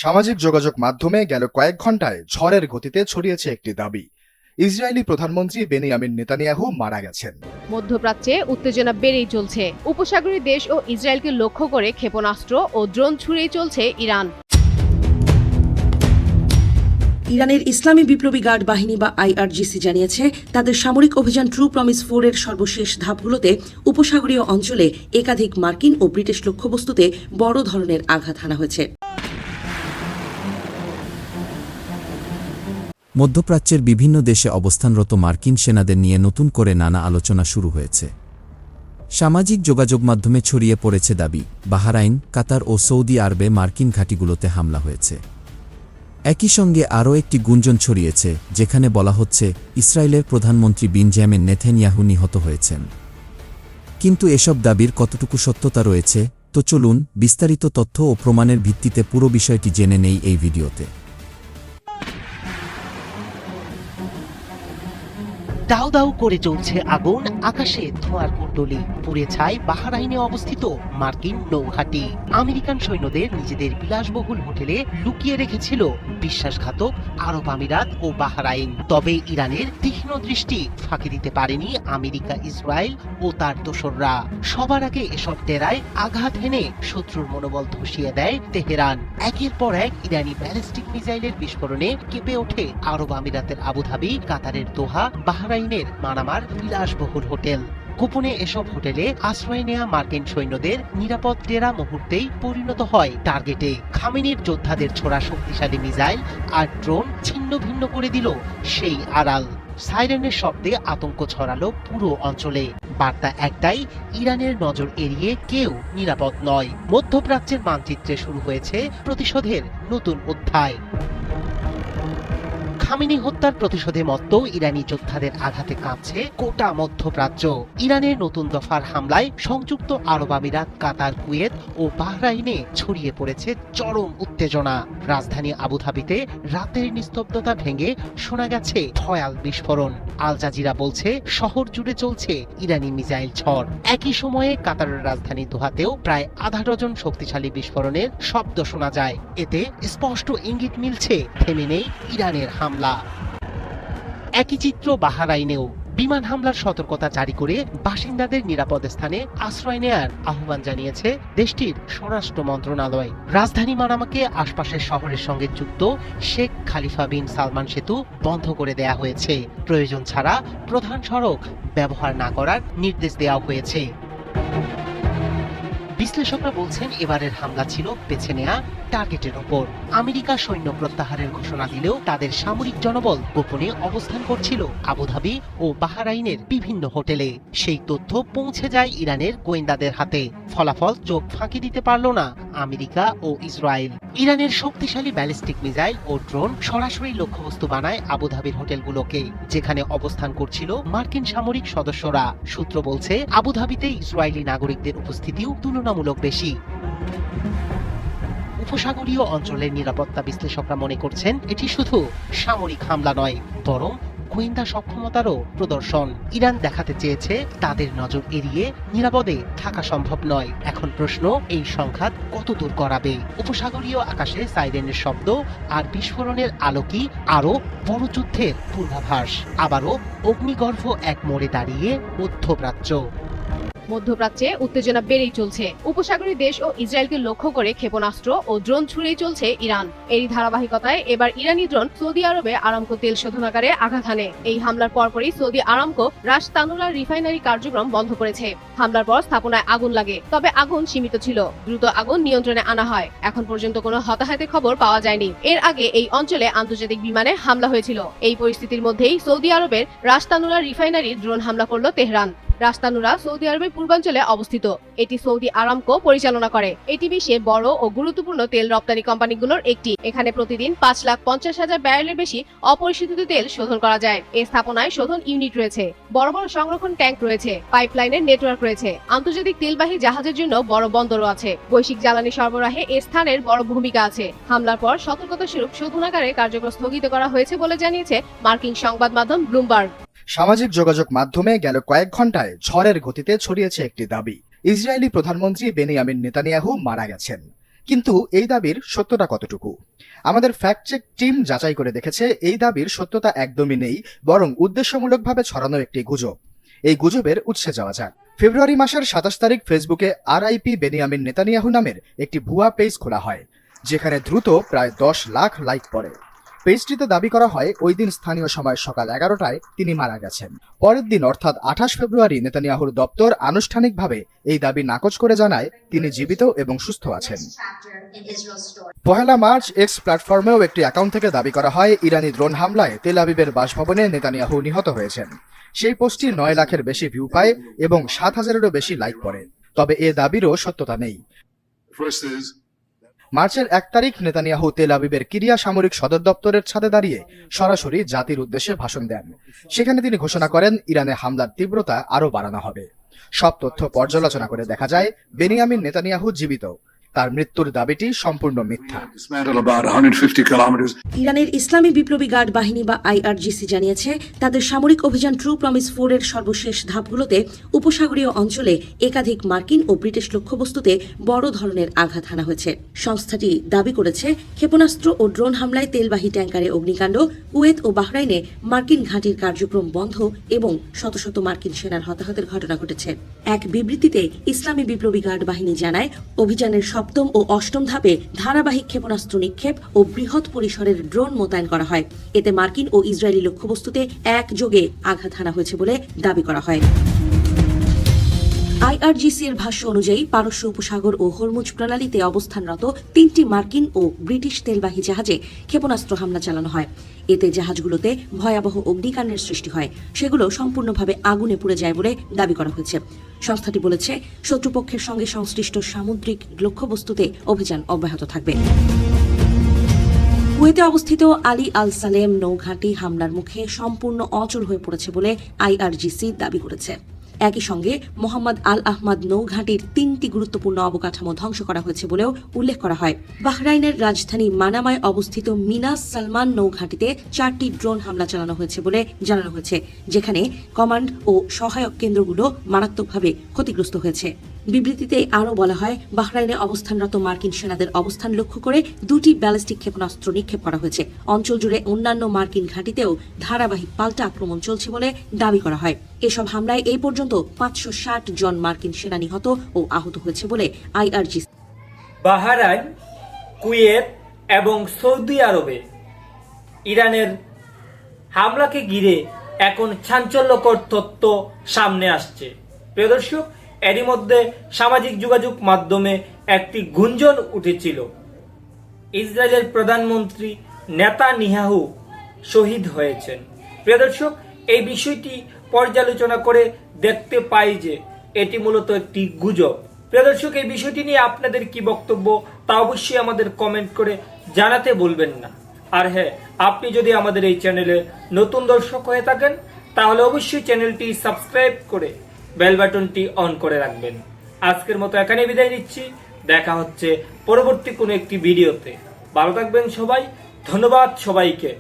সামাজিক যোগাযোগ মাধ্যমে গেল কয়েক ঘন্টায় ঝড়ের গতিতে ছড়িয়েছে একটি দাবি, ইসরায়েলি প্রধানমন্ত্রী বেনিয়ামিন নেতানিয়াহু মারা গেছেন। মধ্যপ্রাচ্যে উত্তেজনা বেড়েই চলছে। উপসাগরীয় দেশ ও ইসরায়েলকে লক্ষ্য করে ক্ষেপণাস্ত্র ও ড্রোন ছুড়েই চলছে ইরান। ইরানের ইসলামী বিপ্লবী গার্ড বাহিনী বা আইআরজিসি জানিয়েছে, তাদের সামরিক অভিযান ট্রু প্রমিস 4 এর সর্বশেষ ধাপগুলোতে উপসাগরীয় অঞ্চলে একাধিক মার্কিন ও ব্রিটিশ লক্ষ্যবস্তুতে বড় ধরনের আঘাত হানা হয়েছে। মধ্যপ্রাচ্যের বিভিন্ন দেশে অবস্থানরত মার্কিন সেনাদের নিয়ে নতুন করে নানা আলোচনা শুরু হয়েছে। সামাজিক যোগাযোগ মাধ্যমে ছড়িয়ে পড়েছে দাবি, বাহরাইন, কাতার ও সৌদি আরবে মার্কিন ঘাঁটিগুলোতে হামলা হয়েছে। একই সঙ্গে আরও একটি গুঞ্জন ছড়িয়েছে, যেখানে বলা হচ্ছে ইসরায়েলের প্রধানমন্ত্রী বেঞ্জামিন নেতানিয়াহু নিহত হয়েছেন। কিন্তু এসব দাবির কতটুকু সত্যতা রয়েছে, তো চলুন বিস্তারিত তথ্য ও প্রমাণের ভিত্তিতে পুরো বিষয়টি জেনে নেই এই ভিডিওতে। দাউ দাউ করে চলছে আগুন, আকাশে ধোঁয়ার কুণ্ডলী, পুড়ে ছাই বাহরাইনে অবস্থিত মার্কিন নৌঘাঁটি। আমেরিকান সৈন্যদের নিজেদের বিলাসবহুল হোটেলে লুকিয়ে রেখেছিল বিশ্বাসঘাতক আরব আমিরাত ও বাহরাইন। তবে ইরানের তীক্ষ্ণ দৃষ্টি ফাঁকি দিতে পারেনি আমেরিকা, ইসরায়েল ও তার দোসররা। সবার আগে এসব ডেরায় আঘাত হেনে শত্রুর মনোবল ধসিয়ে দেয় তেহরান। একের পর এক ইরানি ব্যালিস্টিক মিসাইলের বিস্ফোরণে কেঁপে ওঠে আরব আমিরাতের আবুধাবি, কাতারের দোহা, বাহরাইনের মানামার বিলাসবহুল হোটেল। গোপনে এসব হোটেলে আশ্রয় নেয়া মার্কিন সৈন্যদের নিরাপদ ডেরা মুহূর্তেই পরিণত হয় টার্গেটে। খামেনির যোদ্ধাদের ছোড়া শক্তিশালী মিসাইল আর ড্রোন ছিন্ন ভিন্ন করে দিল সেই আড়াল। সাইরেনের শব্দে আতঙ্ক ছড়ালো পুরো অঞ্চলে। বার্তা একটাই, ইরানের নজর এড়িয়ে কেউ নিরাপদ নয়। মধ্যপ্রাচ্যের মানচিত্রে শুরু হয়েছে প্রতিশোধের নতুন অধ্যায়। খামেনি হত্যার প্রতিশোধে মত্ত ইরানি যোদ্ধাদের আঘাতে কাঁপছে গোটা মধ্যপ্রাচ্য। ইরানের নতুন দফার হামলায় সংযুক্ত আরব আমিরাত, কাতার, কুয়েত ও বাহরাইনে ছড়িয়ে পড়েছে চরম উত্তেজনা। রাজধানী আবুধাবিতে রাতের নিস্তব্ধতা ভেঙে শোনা গেছে ভয়াল বিস্ফোরণ। আল জাজিরা বলছে শহর জুড়ে চলছে ইরানি মিসাইল ঝড়। একই সময়ে কাতারের রাজধানী দোহাতেও প্রায় আধা ডজন শক্তিশালী বিস্ফোরণের শব্দ শোনা যায়। এতে স্পষ্ট ইঙ্গিত মিলছে থেমে নেই ইরানের হামলা। একই চিত্র বাহরাইনেও। বিমান হামলার সতর্কতা জারি করে বাসিন্দাদের নিরাপদ স্থানে আশ্রয় নেয়ার আহ্বান জানিয়েছে দেশটির স্বরাষ্ট্র মন্ত্রণালয়। রাজধানী মানামাকে আশপাশের শহরের সঙ্গে যুক্ত শেখ খালিফা বিন সালমান সেতু বন্ধ করে দেয়া হয়েছে। প্রয়োজন ছাড়া প্রধান সড়ক ব্যবহার না করার নির্দেশ দেওয়া হয়েছে। বিশ্লেষকরা বলছেন এবারের হামলা ছিল বেছে নেয়া টার্গেটের ওপর। আমেরিকা সৈন্য প্রত্যাহারের ঘোষণা দিলেও তাদের সামরিক জনবল গোপনে অবস্থান করছিল আবুধাবি ও বাহরাইনের বিভিন্ন হোটেলে। সেই তথ্য পৌঁছে যায় ইরানের গোয়েন্দাদের হাতে। ফলাফল চোখ ফাঁকি দিতে পারল না আমেরিকা ও ইসরায়েল। ইরানের শক্তিশালী ব্যালিস্টিক মিসাইল ও ড্রোন সরাসরি লক্ষ্যবস্তু বানায় আবুধাবির হোটেলগুলোকে, যেখানে অবস্থান করছিল মার্কিন সামরিক সদস্যরা। সূত্র বলছে আবুধাবিতে ইসরায়েলি নাগরিকদের উপস্থিতিও তুলনামূলক বেশি। উপসাগরীয় অঞ্চলের নিরাপত্তা বিশ্লেষকরা মনে করছেন এটি শুধু সামরিক হামলা নয়, বরং গোয়েন্দা সক্ষমতারও প্রদর্শন। ইরান দেখাতে চেয়েছে তাদের নজর এড়িয়ে নিরাপদে থাকা সম্ভব নয়। এখন প্রশ্ন, এই সংঘাত কত দূর গড়াবে? উপসাগরীয় আকাশে সাইরেনের শব্দ আর বিস্ফোরণের আলোকই আরো বড় যুদ্ধের পূর্বাভাস। আবারও অগ্নিগর্ভ এক মোড়ে দাঁড়িয়ে মধ্যপ্রাচ্য। মধ্যপ্রাচ্যে উত্তেজনা বেড়েই চলছে। উপসাগরীয় দেশ ও ইসরায়েলকে লক্ষ্য করে ক্ষেপণাস্ত্র ও ড্রোন ছুড়েই চলছে ইরান। এরই ধারাবাহিকতায় এবার ইরানি ড্রোন সৌদি আরবে আরামকো তেল শোধনাগারে আঘাত হানে। এই হামলার পরপরই সৌদি আরামকো রাস তানুরা রিফাইনারি কার্যক্রম বন্ধ করেছে। হামলার পর স্থাপনায় আগুন লাগে, তবে আগুন সীমিত ছিল। দ্রুত আগুন নিয়ন্ত্রণে আনা হয়। এখন পর্যন্ত কোনো হতাহতের খবর পাওয়া যায়নি। এর আগে এই অঞ্চলে আন্তর্জাতিক বিমানে হামলা হয়েছিল। এই পরিস্থিতির মধ্যেই সৌদি আরবের রাস তানুরা রিফাইনারির ড্রোন হামলা করল তেহরান। রাস্তানুরা সৌদি আরবের পূর্বাঞ্চলে অবস্থিত। এটি সৌদি আরামকো পরিচালনা করে। এটি বিশ্বের বড় ও গুরুত্বপূর্ণ তেল রপ্তানি কোম্পানিগুলোর একটি। এখানে প্রতিদিন 5,50,000 ব্যারেলের বেশি অপরিশোধিত তেল শোধন করা যায়। এই স্থাপনায় শোধন ইউনিট রয়েছে, বড় বড় সংরক্ষণ ট্যাঙ্ক রয়েছে, পাইপলাইনের নেটওয়ার্ক রয়েছে, আন্তর্জাতিক তেলবাহী জাহাজের জন্য বড় বন্দরও আছে। বৈশ্বিক জ্বালানি সরবরাহে এ স্থানের বড় ভূমিকা আছে। হামলার পর সতর্কতা স্বরূপ শোধনাগারে কার্যক্রম স্থগিত করা হয়েছে বলে জানিয়েছে মার্কিন সংবাদ মাধ্যম ব্লুমবার্গ। সামাজিক যোগাযোগ মাধ্যমে গেল কয়েক ঘন্টায় ঝড়ের গতিতে ছড়িয়েছে একটি দাবি, ইসরায়েলি প্রধানমন্ত্রী বেনিয়ামিন নেতানিয়াহু মারা গেছেন। কিন্তু এই দাবির সত্যতা কতটুকু? আমাদের ফ্যাক্ট চেক টিম যাচাই করে দেখেছে এই দাবির সত্যতা একদমই নেই, বরং উদ্দেশ্যমূলকভাবে ছড়ানো একটি গুজব। এই গুজবের উৎসে যাওয়া যাক। ফেব্রুয়ারি মাসের 27 তারিখ ফেসবুকে RIP বেনিয়ামিন নেতানিয়াহু নামের একটি ভুয়া পেজ খোলা হয়, যেখানে দ্রুত প্রায় 10 লাখ লাইক পড়ে। পেজটিতে দাবি করা হয় ওই দিন স্থানীয় সময় সকাল 11টায় তিনি মারা গেছেন। পরের দিন অর্থাৎ 28 ফেব্রুয়ারি নেতানিয়াহুর দপ্তর আনুষ্ঠানিকভাবে এই দাবি নাকচ করে জানায় তিনি জীবিত এবং সুস্থ আছেন। 1 মার্চ এক্স প্ল্যাটফর্মেও একটি অ্যাকাউন্ট থেকে দাবি করা হয় ইরানি ড্রোন হামলায় তেল আবিবের বাসভবনে নেতানিয়াহু নিহত হয়েছেন। সেই পোস্টটি 9 লাখের বেশি ভিউ পায় এবং 7,000-এরও বেশি লাইক পড়ে। তবে এ দাবিরও সত্যতা নেই। মার্চের 1 তারিখ নেতানিয়াহু তেল আবিবের কিরিয়া সামরিক সদর দপ্তরের ছাদে দাঁড়িয়ে সরাসরি জাতির উদ্দেশ্যে ভাষণ দেন। সেখানে তিনি ঘোষণা করেন ইরানে হামলার তীব্রতা আরও বাড়ানো হবে। সব তথ্য পর্যালোচনা করে দেখা যায় বেনিয়ামিন নেতানিয়াহু জীবিত। তার মৃত্যুর দাবিটি সম্পূর্ণ মিথ্যা। ইরানের ইসলামী বিপ্লবী গার্ড বাহিনী বা IRGC জানিয়েছে তাদের সামরিক অভিযান ট্রু প্রমিস 4 এর সর্বশেষ ধাপগুলোতে উপসাগরীয় অঞ্চলে একাধিক মার্কিন ও ব্রিটিশ লক্ষ্যবস্তুতে বড় ধরনের আঘাত হানা হয়েছে। সংস্থাটি দাবি করেছে ক্ষেপণাস্ত্র ও ড্রোন হামলায় তেলবাহী ট্যাঙ্কারে অগ্নিকাণ্ড, কুয়েত ও বাহরাইনে মার্কিন ঘাঁটির কার্যক্রম বন্ধ এবং শত শত মার্কিন সেনার হতাহতের ঘটনা ঘটেছে। এক বিবৃতিতে ইসলামী বিপ্লবী গার্ড বাহিনী জানায় অভিযানের 7ম ও 8ম ধাপে ধারাবাহিক ক্ষেপণাস্ত্র নিক্ষেপ ও বৃহৎ পরিসরের ড্রোন মোতায়েন করা হয়। এতে মার্কিন ও ইসরায়েলি লক্ষ্যবস্তুতে একযোগে আঘাত হানা হয়েছে বলে দাবি করা হয়। IRGC এর ভাষ্য অনুযায়ী পারস্য উপসাগর ও হরমুজ প্রণালীতে অবস্থানরত 3টি মার্কিন ও ব্রিটিশ তেলবাহী জাহাজে ক্ষেপণাস্ত্র হামলা চালানো হয়। এতে জাহাজগুলোতে ভয়াবহ অগ্নিকাণ্ডের সৃষ্টি হয়, সেগুলো সম্পূর্ণভাবে আগুনে পুড়ে যায় বলে দাবি করা হয়েছে। সংস্থাটি বলেছে শত্রুপক্ষের সঙ্গে সংশ্লিষ্ট সামুদ্রিক লক্ষ্যবস্তুতে অভিযান অব্যাহত থাকবে। কুয়েতে অবস্থিত আলী আল সালেম নৌঘাঁটি হামলার মুখে সম্পূর্ণ অচল হয়ে পড়েছে বলে IRGC দাবি করেছে। একই সঙ্গে মোহাম্মদ আল আহমদ নৌঘাঁটির 3টি গুরুত্বপূর্ণ অবকাঠামো ধ্বংস করা হয়েছে বলেও উল্লেখ করা হয়। বাহরাইনের রাজধানী মানামায় অবস্থিত মিনাস সালমান নৌঘাঁটিতে 4টি ড্রোন হামলা চালানো হয়েছে বলে জানানো হয়েছে, যেখানে কমান্ড ও সহায়ক কেন্দ্রগুলো মারাত্মকভাবে ক্ষতিগ্রস্ত হয়েছে। বিবৃতিতে আরও বলা হয় বাহরাইনে অবস্থানরত মার্কিন সেনাদের অবস্থান লক্ষ্য করে 2টি ব্যালিস্টিক ক্ষেপণাস্ত্র নিক্ষেপ করা হয়েছে। অঞ্চল জুড়ে অন্যান্য মার্কিন ঘাঁটিতেও ধারাবাহিক পাল্টা আক্রমণ চলছে বলে দাবি করা হয়। এসব হামলায় এই পর্যন্ত 560 জন মার্কিন সেনা নিহত ও আহত হয়েছে বলে IRGC। বাহরাইন, কুয়েত এবং সৌদি আরবে ইরানের হামলাকে ঘিরে এখন চাঞ্চল্যকর তথ্য সামনে আসছে। প্রিয় দর্শক, এরই মধ্যে সামাজিক যোগাযোগ মাধ্যমে একটি গুঞ্জন উঠেছিল ইসরায়েলের প্রধানমন্ত্রী নেতানিয়াহু শহীদ হয়েছেন। প্রিয় দর্শক, এই বিষয়টি পর্যালোচনা করে দেখতে পাই যে এটি মূলত একটি গুজব। প্রিয় দর্শক, এই বিষয়টি নিয়ে আপনাদের কি বক্তব্য তা অবশ্যই আমাদের কমেন্ট করে জানাতে ভুলবেন না। আর হ্যাঁ, আপনি যদি আমাদের এই চ্যানেলে নতুন দর্শক হয়ে থাকেন তাহলে অবশ্যই চ্যানেলটি সাবস্ক্রাইব করে বেল বাটনটি অন করে রাখবেন। আজকের মতো এখানে বিদায় নিচ্ছি। দেখা হচ্ছে পরবর্তী কোনো একটি ভিডিওতে। ভালো থাকবেন সবাই। ধন্যবাদ সবাইকে।